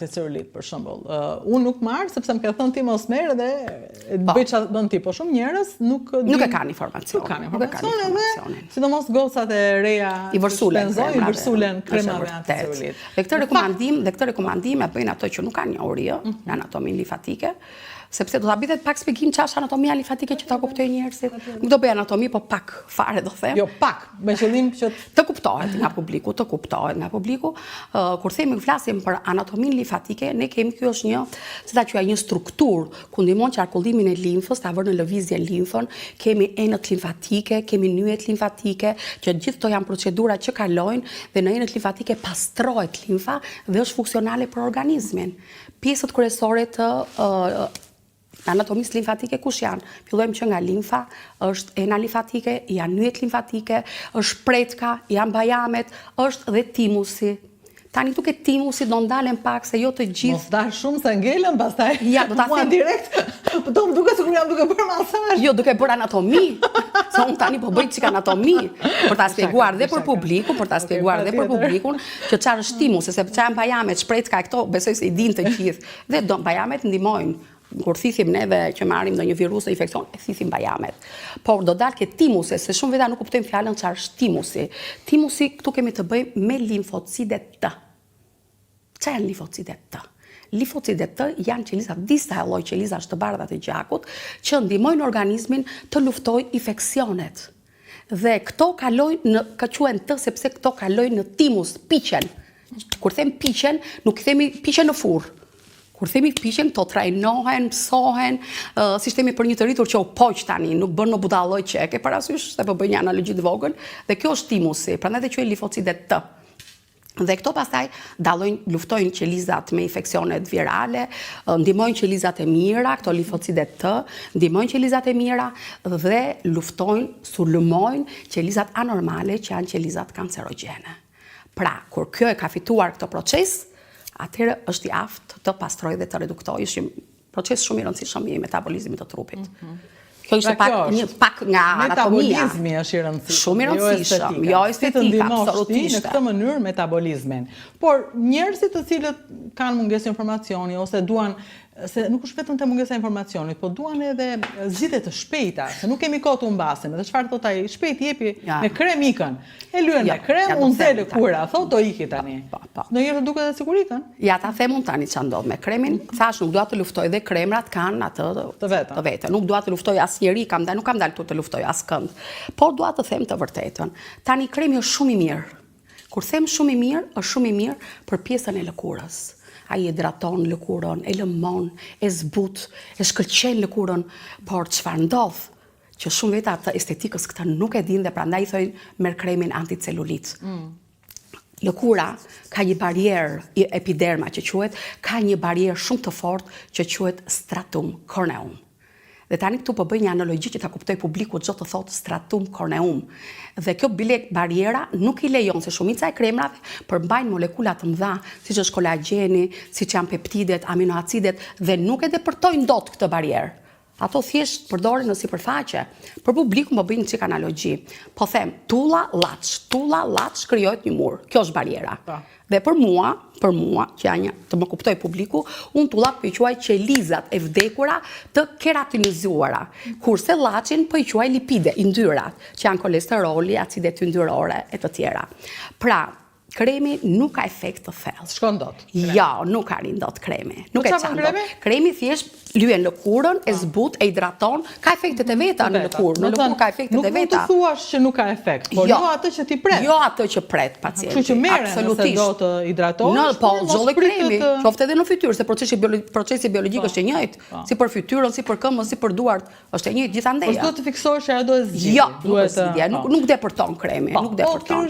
të celulit, për shembull. Unë nuk marr sepse më ka thënë ti mos merr dhe bëj çfarë bën ti, po shumë njerëz nuk e kanë informacion. Nuk kanë informacion edhe sidomos gocat e reja i vërsulen kremave anticelulit. Dhe këtë rekomandim e bëjnë ato që nuk kanë njohuri në anatominë limfatike, sepse do ta bitet pak shpjegim ç'është anatomia limfatike që ta kuptojnë njerëzit. Nuk do bëj anatomi, po pak fare do them. Jo, pak, me qëllim që të kuptohet nga publiku, Kur themi flasim për anatominë limfatike, ne kemi ky është një strukturë ku ndihmon qarkullimin e limfës, ta vërë në lëvizje limfën, kemi enët limfatike, kemi nyjet limfatike, që gjithë to janë procedura që kalojnë dhe në enët limfatike pastrohet limfa dhe është funksionale për organizmin. Pjesët kryesore të anatomisë limfatike kush janë? Fillojmë që nga limfa, është ena limfatike, janë nyjet limfatike, është pretka, janë bajamet, është dhe timusi. Tani duke timusi do ndalen pak se jo të gjithë. Mos dalë shumë se ngelën, pastaj. Ja, do ta them direkt. Do më duket sikur jam duke bërë masazh. Jo, duke bërë anatomi. Se unë tani po bëj çik anatomi, për ta sqaruar dhe për publikun, që çfarë është timusi, sepse çfarë janë bajamet, shpretka këto, besoj se i dinë të gjithë. Dhe bajamet ndihmojnë. Kur thithim neve që marrim ndonjë virus ose infekcion, e thithim bajamet. Por do dalë ke timusi, se shumë veta nuk kuptojmë fjalën çfarë është timusi. Timusi këtu kemi të bëjmë me limfocidet T. Çfarë janë limfocidet T? Limfocidet T janë qeliza, disa lloj qelizash të bardha të gjakut që ndihmojnë organizmin të luftojë infeksionet. Dhe këto kalojnë quhen T sepse këto kalojnë në timus, piqen. Kur them piqen, nuk themi piqen në furr. Kur themi piqen, to trajnohen, psohen, si themi për një të rritur që u poq tani, nuk bën më budalloj që e ke parasysh, se po bëj një analogji të vogël, dhe kjo është timusi, prandaj dhe quhen limfocidet T. Dhe këto pastaj luftojnë qelizat me infeksionet virale, ndihmojnë qelizat e mira, këto limfocidet T, ndihmojnë qelizat e mira dhe luftojnë, sulmojnë qelizat anormale që janë qelizat kancerogjene. Pra, kur kjo e ka fituar këtë proces, atëherë është i aftë të pastrojë dhe të reduktojë. Është një proces shumë i rëndësishëm i metabolizmit të trupit. Kjo ishte pak nga anatomia. Metabolizmi është i rëndësishëm. Shumë i rëndësishëm, jo estetika, absolutisht. Në këtë mënyrë metabolizmin. Por njerëzit të cilët kanë mungesë informacioni ose duan, se nuk është vetëm të mungesa informacionit, po duan edhe zgjidhje të shpejta, se nuk kemi kohë të humbasim, edhe çfarë thot ai, shpejt jepi me krem ikën. E lyen me krem, unë ze lëkura, thot do iki tani. Ndonjëherë duket edhe sikur ikën. Ja ta them unë tani ç'a ndodh me kremin. Thash nuk dua të luftoj dhe kremrat kanë atë të vetën. Nuk dua të luftoj asnjëri, nuk kam dalë të luftoj askënd. Por dua të them të vërtetën. Tani kremi është shumë i mirë. Kur them shumë i mirë, është shumë i mirë për pjesën e lëkurës. Ai hidraton lëkurën, e lëmon, e zbut, e shkëlqen lëkurën, por çfarë ndodh? Që shumë veta të estetikës këtë nuk e dinë dhe prandaj thojnë merr kremin anticelulit. Lëkura ka një barierë epiderma që quhet, ka një barierë shumë të fortë që quhet stratum corneum. Dhe tani këtu po bëj një analogji që ta kuptoj publiku çdo të thotë stratum corneum. Dhe kjo bariera nuk i lejon se shumica e kremrave përmbajnë molekula të mëdha, siç është kolagjeni, siç janë peptidet, aminoacidet dhe nuk e depërtojnë dot këtë barierë. Ato thjesht përdoren në sipërfaqe. Për publikun po bëj një çik analogji. Po them, tulla llaç krijohet një mur. Kjo është bariera. Dhe për mua, që të më kuptoj publiku, unë tullat po i quaj qelizat e vdekura të keratinizuara, kurse llaçin po i quaj lipide, yndyrat, që janë kolesteroli, acidet yndyrore e të tjera. Pra, kremi nuk ka efekt të thellë. Shkon dot. Jo, nuk arrin dot kremi. Nuk e çan dot. Kremi thjesht lyen lëkurën, e zbut, e hidraton, ka efektet e veta në lëkurë. Në lëkurë ka efektet e veta. Nuk mund të thuash që nuk ka efekt, por jo atë që ti pret. Jo atë që pret pacienti. Kështu që merren nëse do të hidratohesh. Po, çdo kremi, qoftë edhe në fytyrë, se procesi biologjik është i njëjtë, si për fytyrën, si për këmbën, si për duart, është e njëjtë gjithandej. Po s'do të fiksohesh ajo do e zgjidhje. Jo, nuk depërton kremi, nuk depërton.